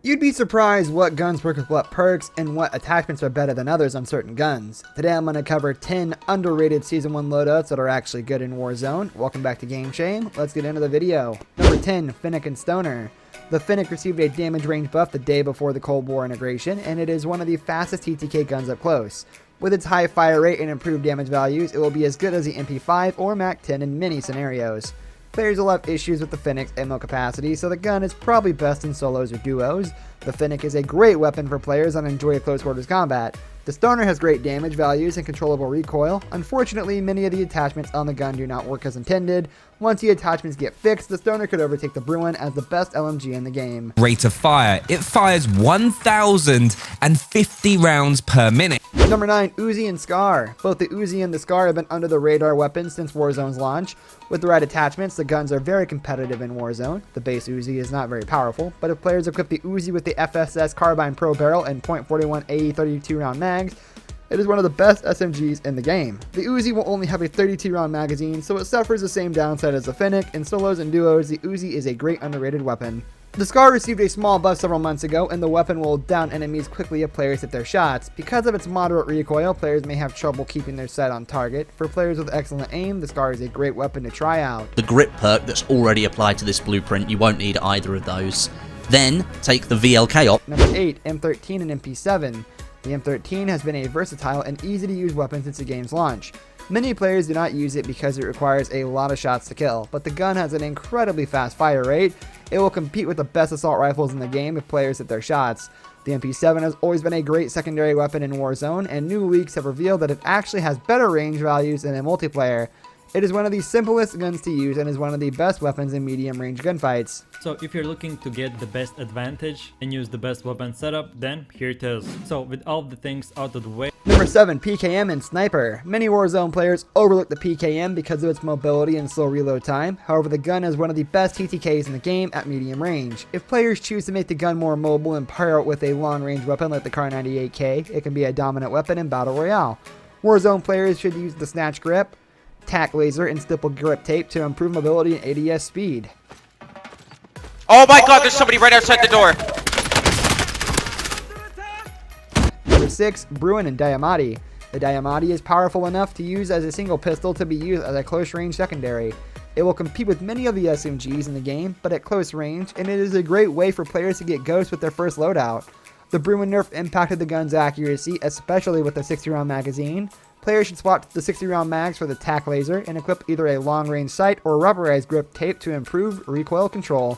You'd be surprised what guns work with what perks and what attachments are better than others on certain guns. Today I'm going to cover 10 underrated Season 1 loadouts that are actually good in Warzone. Welcome back to Game Shame. Let's get into the video. Number 10, Finnick and Stoner. The Finnick received a damage range buff the day before the Cold War integration, and it is one of the fastest TTK guns up close. With its high fire rate and improved damage values, it will be as good as the MP5 or MAC-10 in many scenarios. Players will have issues with the Finnick's ammo capacity, so the gun is probably best in solos or duos. The Finnick is a great weapon for players that enjoy close quarters combat. The Stoner has great damage values and controllable recoil. Unfortunately, many of the attachments on the gun do not work as intended. Once the attachments get fixed, the Stoner could overtake the Bruin as the best LMG in the game. Rate of fire. It fires 1,050 rounds per minute. Number 9, Uzi and Scar. Both the Uzi and the Scar have been under the radar weapons since Warzone's launch. With the right attachments, the guns are very competitive in Warzone. The base Uzi is not very powerful, but if players equip the Uzi with the FSS Carbine Pro Barrel and .41 AE 32 round mags, it is one of the best SMGs in the game. The Uzi will only have a 32 round magazine, so it suffers the same downside as the Finnick. In solos and duos, the Uzi is a great underrated weapon. The Scar received a small buff several months ago, and the weapon will down enemies quickly if players hit their shots. Because of its moderate recoil, players may have trouble keeping their sight on target. For players with excellent aim, the Scar is a great weapon to try out. The grip perk that's already applied to this blueprint, you won't need either of those. Then, take the VLK op. Number 8, M13 and MP7. The M13 has been a versatile and easy to use weapon since the game's launch. Many players do not use it because it requires a lot of shots to kill, but the gun has an incredibly fast fire rate. It will compete with the best assault rifles in the game if players hit their shots. The MP7 has always been a great secondary weapon in Warzone, and new leaks have revealed that it actually has better range values than in multiplayer. It is one of the simplest guns to use and is one of the best weapons in medium range gunfights. So if you're looking to get the best advantage and use the best weapon setup, then here it is. So with all the things out of the way. Number 7, PKM and Sniper. Many Warzone players overlook the PKM because of its mobility and slow reload time. However, the gun is one of the best TTKs in the game at medium range. If players choose to make the gun more mobile and pair it with a long range weapon like the Kar 98K, it can be a dominant weapon in Battle Royale. Warzone players should use the Snatch Grip, Tack Laser, and Stipple Grip Tape to improve mobility and ADS speed. Oh my god, there's somebody right outside the door. Number 6, Bruin and Diamatti. The Diamatti is powerful enough to use as a single pistol to be used as a close range secondary. It will compete with many of the SMGs in the game, but at close range, and it is a great way for players to get ghosts with their first loadout. The Bruin nerf impacted the gun's accuracy, especially with the 60 round magazine. Players should swap the 60 round mags for the Tack Laser and equip either a long range sight or rubberized grip tape to improve recoil control.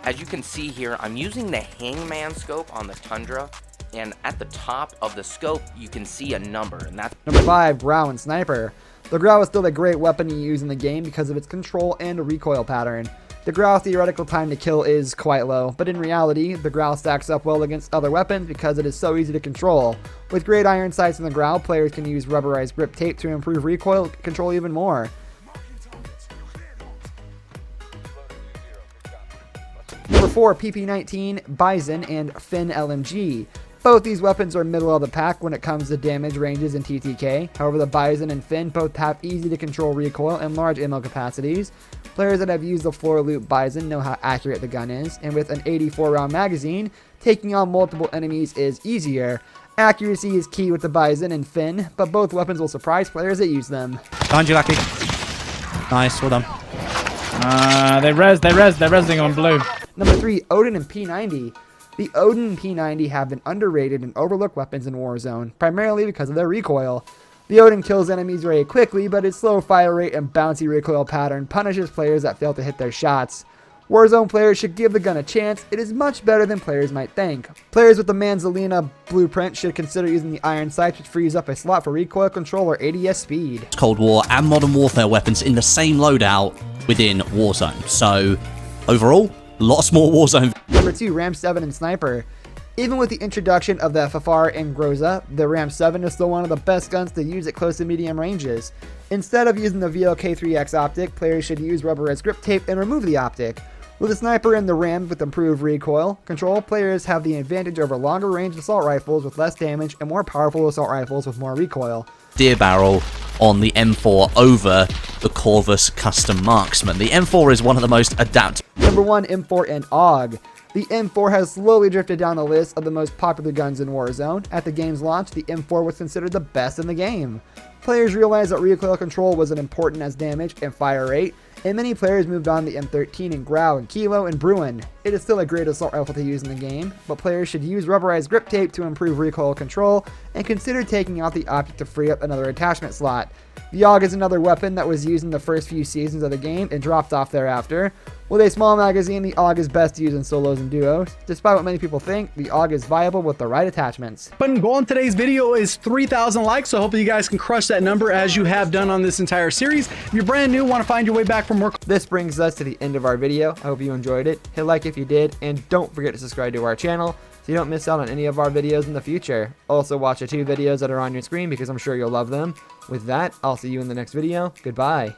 As you can see here, I'm using the Hangman scope on the Tundra, and at the top of the scope, you can see a number, and that's Number 5, Grau and Sniper. The Grau is still a great weapon to use in the game because of its control and recoil pattern. The Grau's theoretical time to kill is quite low, but in reality, the Grau stacks up well against other weapons because it is so easy to control. With great iron sights in the Grau, players can use rubberized grip tape to improve recoil control even more. Number 4, PP19, Bison, and Finn LMG. Both these weapons are middle of the pack when it comes to damage ranges and TTK. However, the Bison and Finn both have easy to control recoil and large ammo capacities. Players that have used the floor loop Bison know how accurate the gun is, and with an 84 round magazine, taking on multiple enemies is easier. Accuracy is key with the Bison and Finn, but both weapons will surprise players that use them. Behind you, Lucky. Nice, well done. They're resing on blue. Number 3, Odin and P90. The Odin and P90 have been underrated and overlooked weapons in Warzone, primarily because of their recoil. The Odin kills enemies very quickly, but its slow fire rate and bouncy recoil pattern punishes players that fail to hit their shots. Warzone players should give the gun a chance. It is much better than players might think. Players with the Manzolina blueprint should consider using the iron sights, which frees up a slot for recoil control or ADS speed. Cold War and Modern Warfare weapons in the same loadout within Warzone. So, overall, lots more Warzone. Number 2, Ram 7 and Sniper. Even with the introduction of the FFR and Groza, the Ram 7 is still one of the best guns to use at close to medium ranges. Instead of using the VLK3X optic, players should use rubberized grip tape and remove the optic. With the Sniper and the Ram with improved recoil control, players have the advantage over longer range assault rifles with less damage and more powerful assault rifles with more recoil. Deer barrel on the M4 over the Corvus Custom Marksman. The M4 is one of the most adaptable. Number 1, M4 and AUG. The M4 has slowly drifted down the list of the most popular guns in Warzone. At the game's launch, the M4 was considered the best in the game. Players realized that recoil control was as important as damage and fire rate, and many players moved on to the M13 and Grau and Kilo and Bruin. It is still a great assault rifle to use in the game, but players should use rubberized grip tape to improve recoil control and consider taking out the optic to free up another attachment slot. The AUG is another weapon that was used in the first few seasons of the game and dropped off thereafter. With a small magazine, the AUG is best used in solos and duos. Despite what many people think, the AUG is viable with the right attachments. Button goal on today's video is 3,000 likes, so hopefully you guys can crush that number as you have done on this entire series. If you're brand new, want to find your way back for more. This brings us to the end of our video. I hope you enjoyed it. Hit like if you did, and don't forget to subscribe to our channel so you don't miss out on any of our videos in the future. Also watch the 2 videos that are on your screen because I'm sure you'll love them. With that, I'll see you in the next video. Goodbye.